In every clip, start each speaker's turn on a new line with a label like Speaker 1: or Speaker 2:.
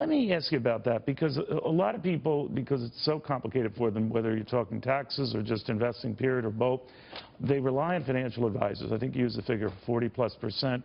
Speaker 1: let me ask you about that, because a lot of people, because it's so complicated for them, whether you're talking taxes or just investing period or both, they rely on financial advisors. I think you use the figure 40+%.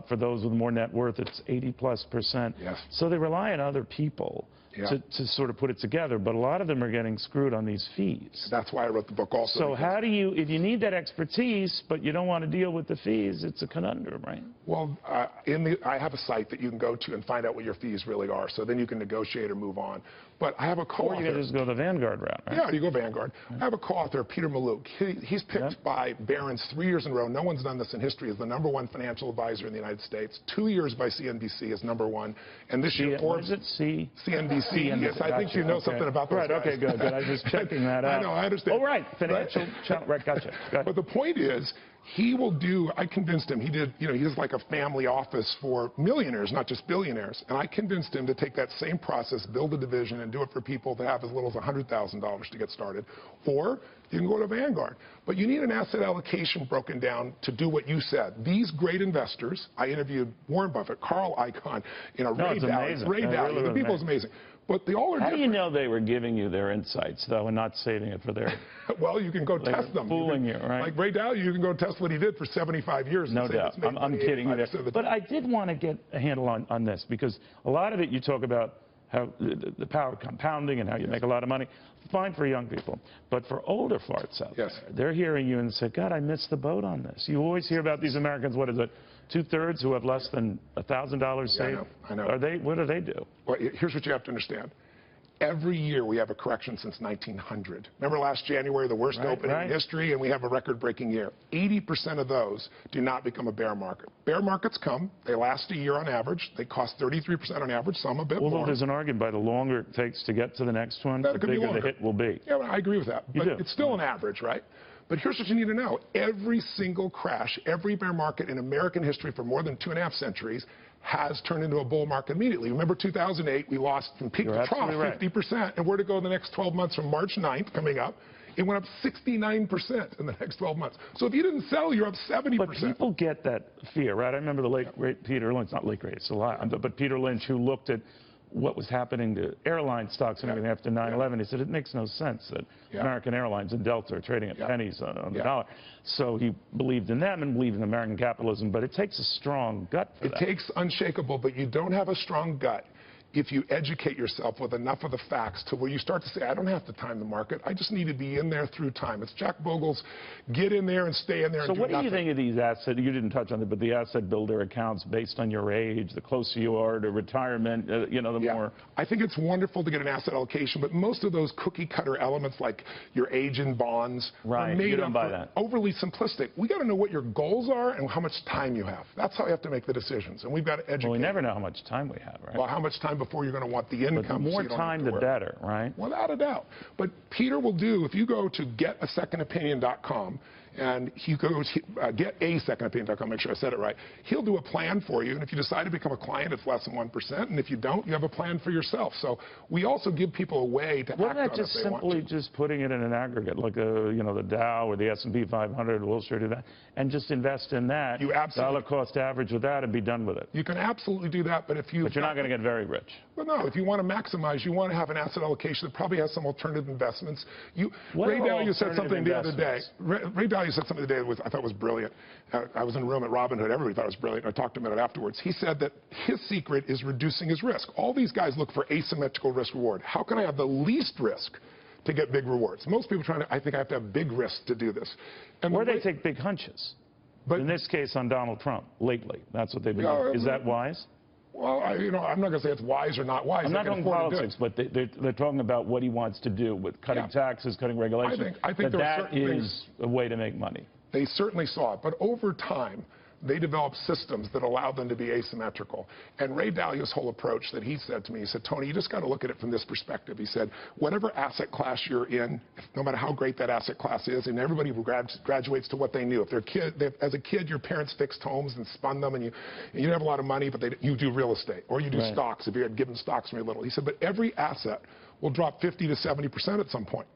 Speaker 1: For those with more net worth, it's 80+%.
Speaker 2: Yes.
Speaker 1: So they rely on other people. Yeah. To sort of put it together, but a lot of them are getting screwed on these fees.
Speaker 2: That's why I wrote the book also.
Speaker 1: So how do you, if you need that expertise, but you don't want to deal with the fees, it's a conundrum, right?
Speaker 2: Well, I have a site that you can go to and find out what your fees really are, so then you can negotiate or move on. But I have a co-author.
Speaker 1: Or you can just go the Vanguard route, right?
Speaker 2: Yeah, you go Vanguard. I have a co-author, Peter Mallouk. He's picked by Barron's 3 years in a row. No one's done this in history. As the #1 financial advisor in the United States. 2 years by CNBC as #1. And this year, Forbes.
Speaker 1: What is it?
Speaker 2: CNBC. Yes, I think you know something about those
Speaker 1: Right,
Speaker 2: guys.
Speaker 1: okay, good. I was just checking that out.
Speaker 2: I know, I understand.
Speaker 1: Oh, right, financial channel, right, gotcha.
Speaker 2: But the point is, he will do, I convinced him, he did, he has like a family office for millionaires, not just billionaires. And I convinced him to take that same process, build a division, and do it for people that have as little as $100,000 to get started. Or you can go to Vanguard. But you need an asset allocation broken down to do what you said. These great investors, I interviewed Warren Buffett, Carl Icahn, Ray Dalio, the people is amazing. But they all are
Speaker 1: How
Speaker 2: different.
Speaker 1: do you know they were giving you their insights, though, and not saving it for their...
Speaker 2: Well, you can go test them.
Speaker 1: Fooling you, right?
Speaker 2: Like Ray Dalio, you can go test what he did for 75 years.
Speaker 1: No doubt. I'm kidding you there. But I did want to get a handle on this, because a lot of it you talk about how the power of compounding and how you make a lot of money. Fine for young people. But for older farts out there, they're hearing you and say, God, I missed the boat on this. You always hear about these Americans, what is it, 2/3 who have less than $1,000 saved?
Speaker 2: I know.
Speaker 1: What do they do?
Speaker 2: Well, here's what you have to understand. Every year we have a correction since 1900. Remember last January, the worst opening in history, and we have a record-breaking year. 80% of those do not become a bear market. Bear markets come. They last a year on average. They cost 33% on average, some a bit more.
Speaker 1: Well, there's an argument by the longer it takes to get to the next one, the bigger the hit will be.
Speaker 2: Yeah, well, I agree with that. But it's still an average, right? But here's what you need to know. Every single crash, every bear market in American history for more than 2.5 centuries has turned into a bull market immediately. Remember 2008, we lost from peak to trough 50%. And where to go in the next 12 months from March 9th coming up? It went up 69% in the next 12 months. So if you didn't sell, you're up 70%.
Speaker 1: But people get that fear, right? I remember the late, great Peter Lynch, not late, great, it's a lot, but Peter Lynch, who looked at what was happening to airline stocks and everything after 9/11. He said it makes no sense that American Airlines and Delta are trading at pennies on the dollar. So he believed in them and believed in American capitalism, but it takes a strong gut for that.
Speaker 2: It takes Unshakeable, but you don't have a strong gut if you educate yourself with enough of the facts to where you start to say, I don't have to time the market. I just need to be in there through time. It's Jack Bogle's get in there and stay in there and do nothing.
Speaker 1: So what do you think of these asset, you didn't touch on it, but the asset builder accounts based on your age, the closer you are to retirement, the more...
Speaker 2: I think it's wonderful to get an asset allocation, but most of those cookie-cutter elements like your age in bonds are made up overly simplistic. We got to know what your goals are and how much time you have. That's how you have to make the decisions, and we've got to educate.
Speaker 1: Well, we never know how much time we have, right?
Speaker 2: Well, how much time before you're going to want the income.
Speaker 1: But the more time, the better, right?
Speaker 2: Without a doubt. But Peter will do, if you go to getasecondopinion.com, and he goes, getasecondopinion.com, make sure I said it right, he'll do a plan for you, and if you decide to become a client, it's less than 1%, and if you don't, you have a plan for yourself. So we also give people a way to act on it if they want to.
Speaker 1: Wasn't that just simply just putting it in an aggregate, like the Dow or the S&P 500, we'll sure do that, and just invest in that, dollar cost average with that, and be done with it?
Speaker 2: You can absolutely do that, but if you...
Speaker 1: But you're not going to get very rich.
Speaker 2: Well, no, if you want to maximize, you want to have an asset allocation that probably has some alternative investments. Ray Dalio said something the other day. Ray Dalio said something the other day that I thought was brilliant. I was in a room at Robinhood. Everybody thought it was brilliant. I talked to him about it afterwards. He said that his secret is reducing his risk. All these guys look for asymmetrical risk-reward. How can I have the least risk to get big rewards? Most people I think I have to have big risk to do this. And
Speaker 1: or they take big hunches. But in this case, on Donald Trump, lately. That's what they've been doing. Is that wise?
Speaker 2: Well, I'm not going to say it's wise or not wise.
Speaker 1: I'm not talking politics, but they're talking about what he wants to do with cutting taxes, cutting regulations.
Speaker 2: I think
Speaker 1: that is a way to make money.
Speaker 2: They certainly saw it, but over time, they developed systems that allow them to be asymmetrical. And Ray Dalio's whole approach that he said to me, he said, Tony, you just got to look at it from this perspective. He said, whatever asset class you're in, no matter how great that asset class is, and everybody graduates to what they knew. If as a kid, your parents fixed homes and spun them, and you didn't have a lot of money, but you do real estate, or you do stocks if you had given stocks when you were little. He said, but every asset will drop 50 to 70% at some point.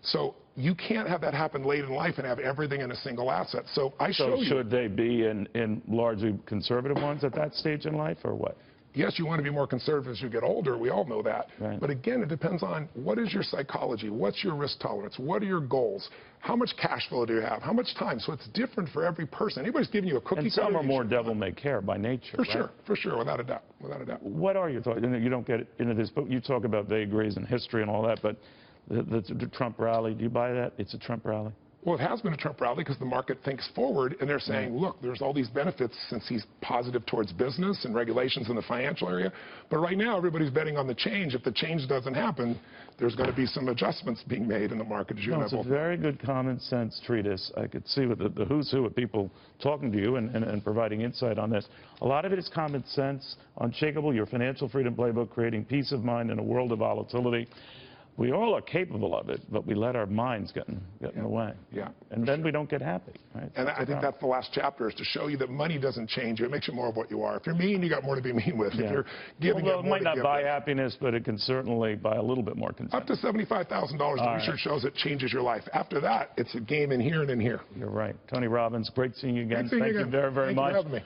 Speaker 2: So you can't have that happen late in life and have everything in a single asset. So should
Speaker 1: they be in largely conservative ones at that stage in life, or what?
Speaker 2: Yes, you want to be more conservative as you get older. We all know that.
Speaker 1: Right.
Speaker 2: But again, it depends on what is your psychology, what's your risk tolerance, what are your goals, how much cash flow do you have, how much time. So it's different for every person. Anybody's giving you a cookie
Speaker 1: And some
Speaker 2: cutter,
Speaker 1: are more devil may care by nature.
Speaker 2: For sure, without a doubt, without a doubt.
Speaker 1: What are your thoughts? You don't get into this, but you talk about vagaries and history and all that, but the Trump rally, do you buy that? It's a Trump rally?
Speaker 2: Well, it has been a Trump rally because the market thinks forward, and they're saying, look, there's all these benefits since he's positive towards business and regulations in the financial area. But right now, everybody's betting on the change. If the change doesn't happen, there's going to be some adjustments being made in the market, as you and I
Speaker 1: It's a
Speaker 2: both know.
Speaker 1: very good common sense treatise. I could see with the who's who of people talking to you and providing insight on this. A lot of it is common sense. Unshakeable, your financial freedom playbook, creating peace of mind in a world of volatility. We all are capable of it, but we let our minds get in the way.
Speaker 2: Yeah.
Speaker 1: And then we don't get happy. Right?
Speaker 2: And I think that's the last chapter, is to show you that money doesn't change you. It makes you more of what you are. If you're mean, you got more to be mean with.
Speaker 1: Yeah.
Speaker 2: If you're giving,
Speaker 1: well,
Speaker 2: you
Speaker 1: it might not buy
Speaker 2: there.
Speaker 1: happiness, but it can certainly buy a little bit more content.
Speaker 2: Up to $75,000, the research shows it changes your life. After that, it's a game in here and in here.
Speaker 1: You're right. Tony Robbins, great seeing you again.
Speaker 2: Great seeing you again.
Speaker 1: You very, very
Speaker 2: Thank
Speaker 1: much.
Speaker 2: You for having me.